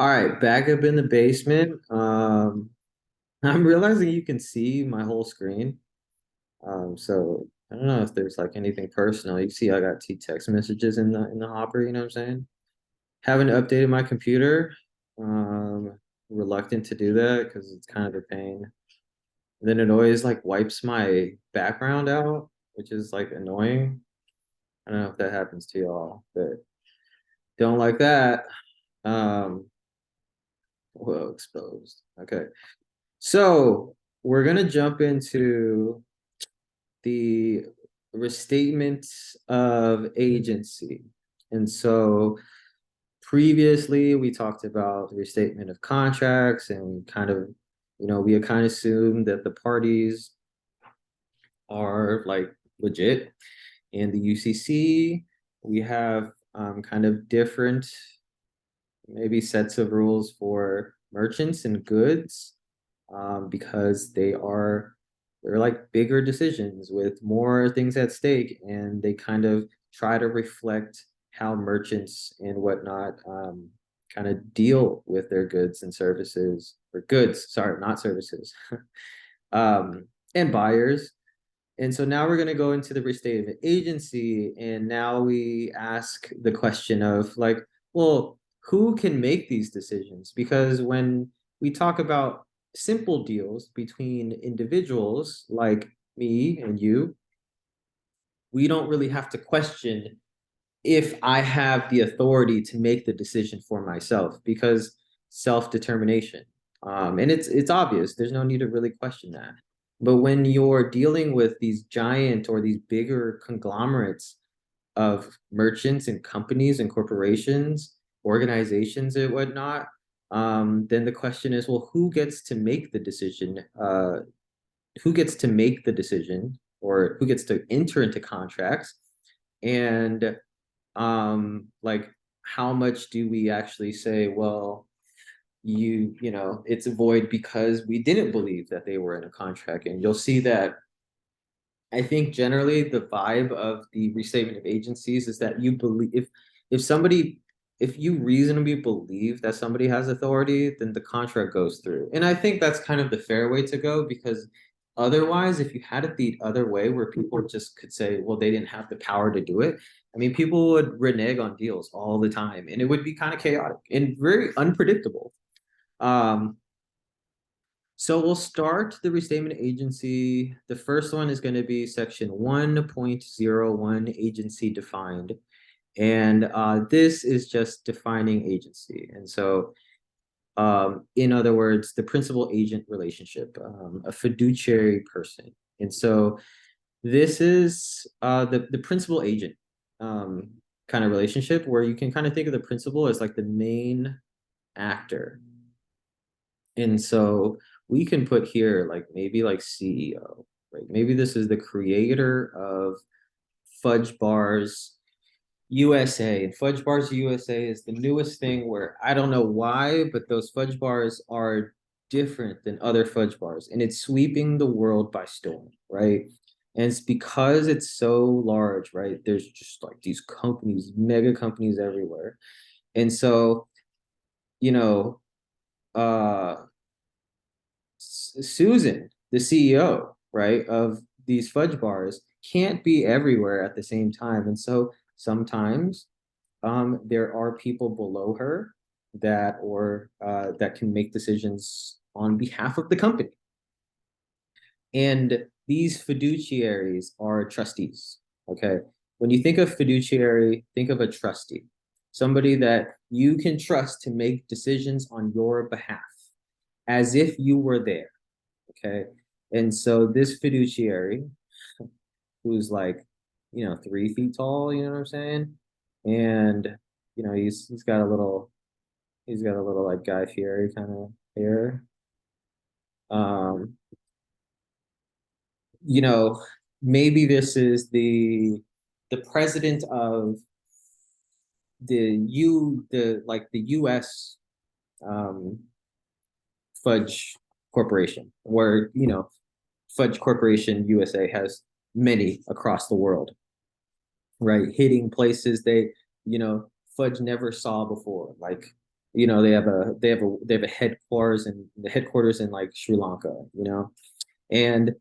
All right, back up in the basement. I'm realizing you can see my whole screen. So I don't know if there's like anything personal. You see, I got two text messages in the hopper. You know what I'm saying? Haven't updated my computer. Um, Reluctant to do that because it's kind of a pain. Then it always like wipes my background out, which is like annoying. I don't know if that happens to y'all, but don't like that. Um, Whoa, exposed. Okay. So we're gonna jump into the restatement of agency. And so previously we talked about the restatement of contracts and we kind of, we had kind of assumed that the parties are like legit. In the UCC, we have kind of different maybe sets of rules for merchants and goods because they're like bigger decisions with more things at stake, and they kind of try to reflect how merchants and whatnot kind of deal with their goods and services, or goods, sorry, not services, um, and buyers. And so now we're going to go into the restatement agency, and now we ask the question of like, well, who can make these decisions? Because when we talk about simple deals between individuals like me and you, we don't really have to question if I have the authority to make the decision for myself because self-determination. And it's obvious. There's no need to really question that. But when you're dealing with these giant or these bigger conglomerates of merchants and companies and corporations, organizations and whatnot, then the question is, well, who gets to make the decision? Who gets to make the decision, or who gets to enter into contracts? And like how much do we actually say, well, it's a void because we didn't believe that they were in a contract? And you'll see that I think generally the vibe of the restatement of agencies is that you believe if somebody if you reasonably believe that somebody has authority, then the contract goes through. And I think that's kind of the fair way to go, because otherwise, if you had it the other way where people just could say, well, they didn't have the power to do it, I mean, people would renege on deals all the time, and it would be kind of chaotic and very unpredictable. Um, so we'll start the restatement agency. The first one is going to be section 1.01, agency defined. And this is just defining agency. And so, in other words, the principal agent relationship, a fiduciary person. And so this is the principal agent kind of relationship, where you can kind of think of the principal as like the main actor. And so we can put here like maybe like CEO, right? Maybe this is the creator of Fudge Bars USA. And Fudge Bars USA is the newest thing where I don't know why, but those fudge bars are different than other fudge bars, and it's sweeping the world by storm, right? And it's because it's so large, right? There's just like these companies, mega companies everywhere. And so, you know, uh Susan, the CEO, right, of these fudge bars, can't be everywhere at the same time. And so sometimes there are people below her that can make decisions on behalf of the company. And these fiduciaries are trustees. Okay. When you think of fiduciary, think of a trustee, somebody that you can trust to make decisions on your behalf as if you were there. Okay. And so this fiduciary, who's like, 3 feet tall, you know what I'm saying? And, he's got a little like Guy Fieri kind of hair. Um, you know, Maybe this is the president of the US um Fudge Corporation, where Fudge Corporation USA has many across the world, right? Hitting places they, Fudge never saw before, like they have a headquarters, and the headquarters in like Sri Lanka, and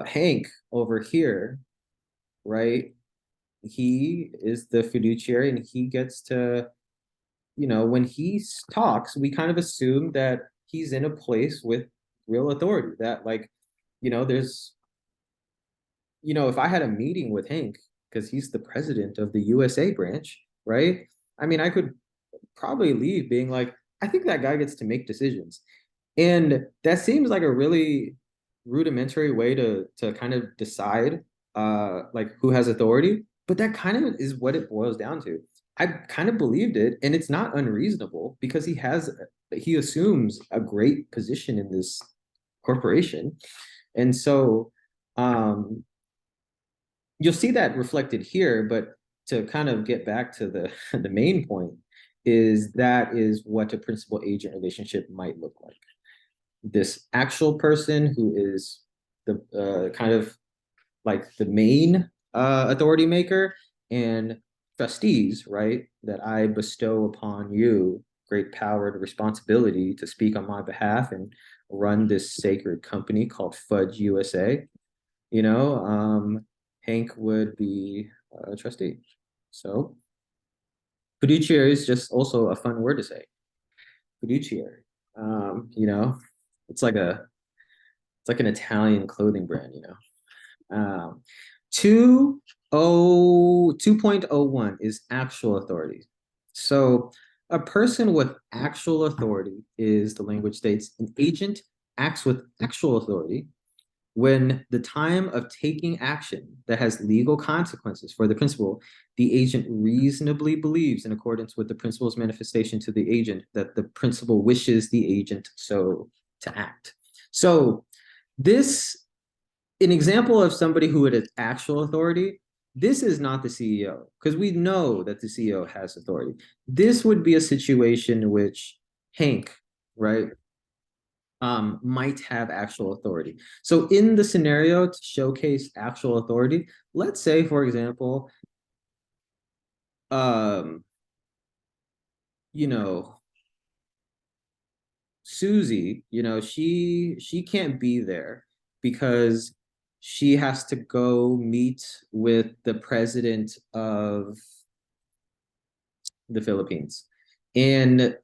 Hank over here, right? He is the fiduciary, and he gets to, when he talks, we kind of assume that he's in a place with real authority. That, like, there's, if I had a meeting with Hank, because he's the president of the USA branch, right? I mean, I could probably leave being like, I think that guy gets to make decisions. And that seems like a really rudimentary way to kind of decide like who has authority, but that kind of is what it boils down to. I kind of believed it, and it's not unreasonable because he assumes a great position in this corporation. And so um you'll see that reflected here, but to kind of get back to the the main point, is that is what a principal agent relationship might look like. This actual person who is the kind of like the main authority maker, and trustees, right, that I bestow upon you great power and responsibility to speak on my behalf and run this sacred company called Fudge USA. you know, um, Hank would be a trustee. So fiduciary is just also a fun word to say. Fiduciary. It's like an Italian clothing brand. 2.01 is actual authority. So a person with actual authority is, the language states, an agent acts with actual authority when the time of taking action that has legal consequences for the principal, the agent reasonably believes, in accordance with the principal's manifestation to the agent, that the principal wishes the agent so to act. So this, an example of somebody who had actual authority, this is not the CEO, because we know that the CEO has authority. This would be a situation in which Hank, right, might have actual authority. So in the scenario to showcase actual authority, let's say, for example, um, you know, Susie, she can't be there because she has to go meet with the president of the Philippines, and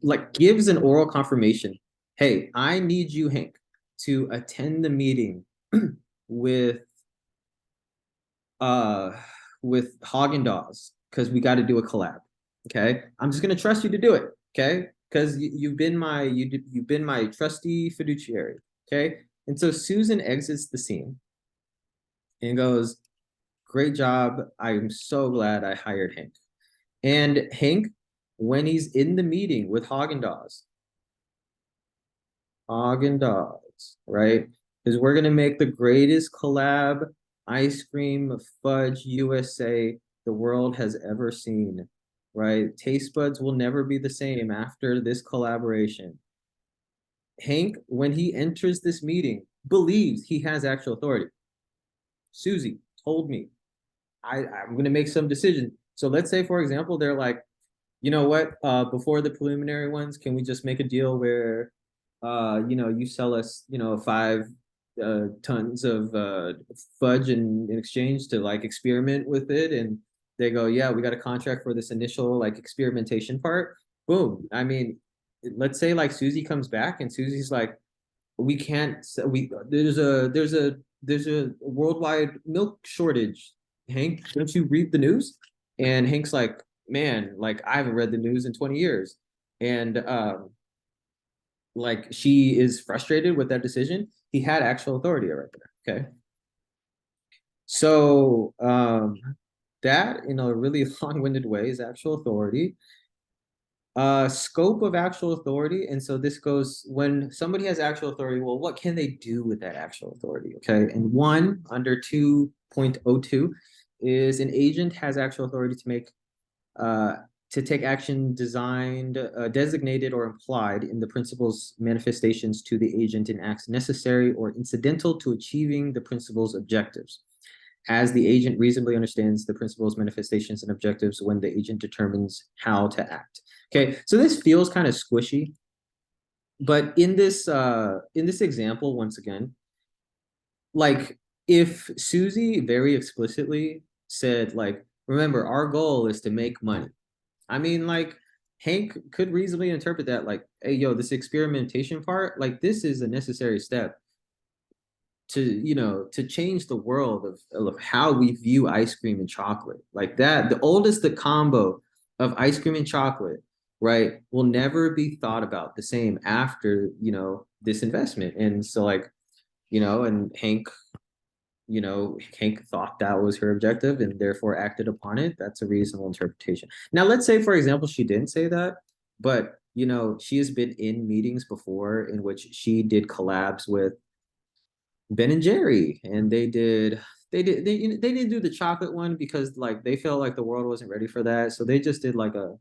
like gives an oral confirmation. Hey, I need you, Hank, to attend the meeting with uh with Haagen Dazs because we got to do a collab. Okay, I'm just gonna trust you to do it. Okay, because you've been my trusty fiduciary. Okay, and so Susan exits the scene and goes, "Great job! I'm so glad I hired Hank." And Hank, when he's in the meeting with Haagen Dazs, right? Because we're gonna make the greatest collab ice cream fudge USA the world has ever seen, right? Taste buds will never be the same after this collaboration. Hank, when he enters this meeting, believes he has actual authority. Susie told me I'm gonna make some decision. So let's say, for example, they're like, you know what? Before the preliminary ones, can we just make a deal where, you sell us, 5 tons of fudge in exchange to like experiment with it, and they go, yeah, we got a contract for this initial like experimentation part. Boom. I mean, let's say like Susie comes back and Susie's like, we can't. We there's a worldwide milk shortage. Hank, don't you read the news? And Hank's like, man, like I haven't read the news in 20 years. And like she is frustrated with that decision. He had actual authority right there. Okay. So that in a really long-winded way is actual authority. Scope of actual authority. And so this goes, when somebody has actual authority, well, what can they do with that actual authority? Okay. And one under 2.02 is an agent has actual authority uh, to take action designed, designated, or implied in the principal's manifestations to the agent in acts necessary or incidental to achieving the principal's objectives. as the agent reasonably understands the principles, manifestations, and objectives when the agent determines how to act. Okay, so this feels kind of squishy, but in this example, once again, like if Susie very explicitly said, like, remember, our goal is to make money. I mean, like, Hank could reasonably interpret that like, hey, yo, this experimentation part, like, this is a necessary step to, to change the world of how we view ice cream and chocolate. Like that, the oldest the combo of ice cream and chocolate, right, will never be thought about the same after, this investment. And so, like, and Hank thought that was her objective and therefore acted upon it. That's a reasonable interpretation. Now, let's say, for example, she didn't say that, but she has been in meetings before in which she did collabs with Ben and Jerry, and they didn't do the chocolate one because like they felt like the world wasn't ready for that, so they just did like a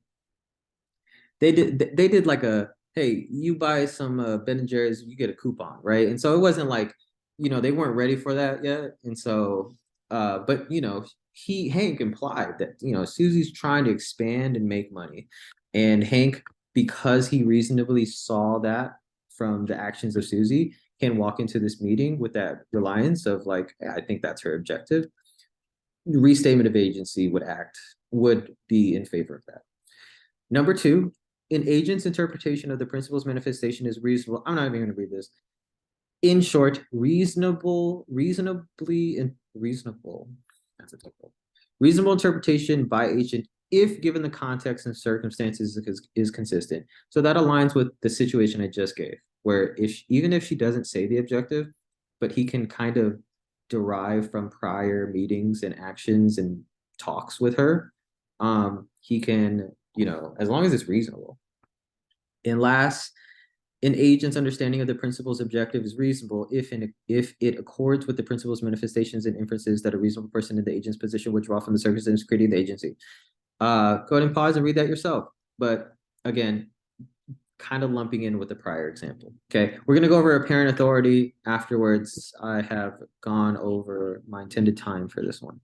they did like a, hey, you buy some Ben and Jerry's, you get a coupon, right? And so it wasn't like, they weren't ready for that yet. And so but Hank implied that, Susie's trying to expand and make money. And Hank, because he reasonably saw that from the actions of Susie, can walk into this meeting with that reliance of like, I think that's her objective. Restatement of agency would be in favor of that. Number two, an agent's interpretation of the principle's manifestation is reasonable. I'm not even going to read this. In short, reasonable. That's a typo. Reasonable interpretation by agent if given the context and circumstances is consistent. So that aligns with the situation I just gave, where even if she doesn't say the objective, but he can kind of derive from prior meetings and actions and talks with her, he can, as long as it's reasonable. And last, an agent's understanding of the principle's objective is reasonable if it accords with the principle's manifestations and inferences that a reasonable person in the agent's position would draw from the circumstances creating the agency. Go ahead and pause and read that yourself. But again, kind of lumping in with the prior example. Okay, we're going to go over apparent authority afterwards. I have gone over my intended time for this one.